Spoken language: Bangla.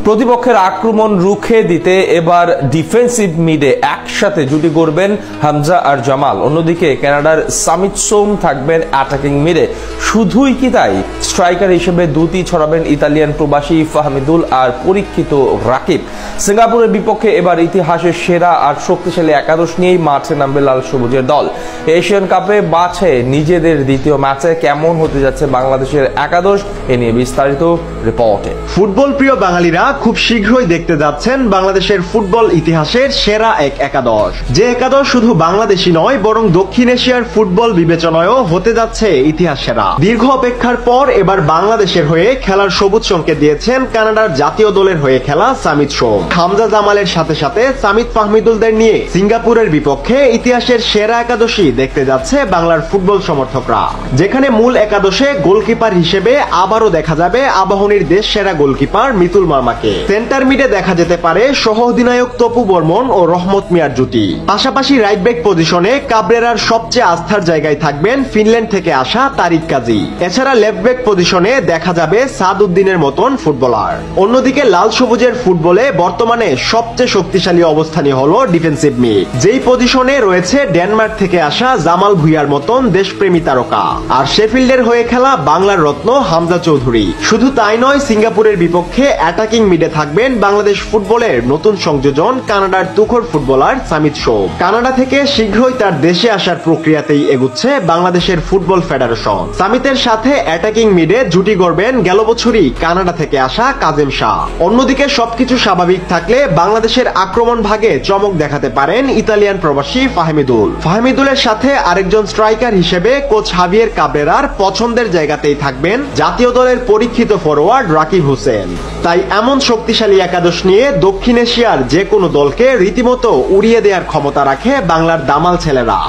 প্রতিপক্ষের আক্রমণ রুখে দিতে এবার ডিফেন্সিভ মিডে একসাথে জুটি গড়বেন হামজা আর জামাল। অন্যদিকে কানাডার সামিত সোম থাকবেন অ্যাটাকিং মিডে। শুধুই কি তাই, স্ট্রাইকার হিসেবে দুটি ছড়াবেন ইতালিয়ান প্রবাসী ফাহমিদুল আর পরীক্ষিত রাকিব। সিঙ্গাপুরের বিপক্ষে এবার ইতিহাসের সেরা আর শক্তিশালী একাদশ নিয়েই মাঠে নামবে লাল সবুজের দল। এশিয়ান কাপে বাছে নিজেদের দ্বিতীয় ম্যাচে কেমন হতে যাচ্ছে বাংলাদেশের একাদশ, এ নিয়ে বিস্তারিত রিপোর্টে। ফুটবল প্রিয় বাঙালিরা খুব শীঘ্রই দেখতে যাচ্ছেন বাংলাদেশের ফুটবল ইতিহাসের সেরা এক একাদশ। যে একাদশ শুধু বাংলাদেশি নয় বরং দক্ষিণ এশিয়ার ফুটবল বিবেচনায়ও হতে যাচ্ছে ইতিহাস সেরা। দীর্ঘ অপেক্ষার পর এবার বাংলাদেশের হয়ে খেলার সবুজ সংকেত দিয়েছেন কানাডার জাতীয় দলের হয়ে খেলা সামিত সোম। হামজা জামালের সাথে সাথে সামিত ফাহমিদুলদের নিয়ে সিঙ্গাপুরের বিপক্ষে ইতিহাসের সেরা একাদশী দেখতে যাচ্ছে বাংলার ফুটবল সমর্থকরা। যেখানে মূল একাদশে গোলকিপার হিসেবে আবারও দেখা যাবে আবাহনীর দেশ সেরা গোলকিপার মিতুল মার্মাকে। সেন্টার মিডে দেখা যেতে পারে সহ অধিনায়ক তপু বর্মন ও রহমত মিয়ার জুটি। পাশাপাশি রাইট ব্যাক পজিশনে কাবরেরার সবচেয়ে আস্থার জায়গায় থাকবেন ফিনল্যান্ড থেকে আসা তারিক কাজী। এছাড়া লেফট ব্যাক পজিশনে দেখা যাবে সাদ উদ্দিনের মতন ফুটবলার। অন্যদিকে লাল সবুজের ফুটবলে বর্তমানে সবচেয়ে শক্তিশালী অবস্থানই হলো ডিফেন্সিভ মিড, যেই পজিশনে রয়েছে ডেনমার্ক থেকে আসা জামাল ভুঁইয়ার মতন দেশপ্রেমী তারকা। আর শেফিল্ডের হয়ে খেলা বাংলার রত্ন হামজা চৌধুরী। শুধু তাই নয়, সিঙ্গাপুরের বিপক্ষে অ্যাটাকিং মিডে থাকবেন বাংলাদেশ ফুটবলের নতুন সংযোজন কানাডার তুখোড় ফুটবলার সামিত সোম। কানাডা থেকে শীঘ্রই তার দেশে আসার প্রক্রিয়াতেই এগুচ্ছে বাংলাদেশের ফুটবল ফেডারেশন। সামিতের সাথে অ্যাটাকিং মিডে জুটি গড়বেন গেল বছরই কানাডা থেকে আসা কাজেম শাহ। অন্যদিকে সবকিছু স্বাভাবিক থাকলে বাংলাদেশের আক্রমণ ভাগে চমক দেখাতে পারেন ইতালিয়ান প্রবাসী ফাহমিদুলের সাথে আরেকজন স্ট্রাইকার হিসেবে কোচ হাভিয়ের কাবরেরার পছন্দের জায়গাতেই থাকবেন জাতীয় দলের পরীক্ষিত ফরওয়ার্ড রাকিব হোসেন। তাই এমন শক্তিশালী একাদশ নিয়ে দক্ষিণ এশিয়ার যে কোনো দলকে রীতিমতো উড়িয়ে দেওয়ার ক্ষমতা রাখে বাংলার দামাল ছেলেরা।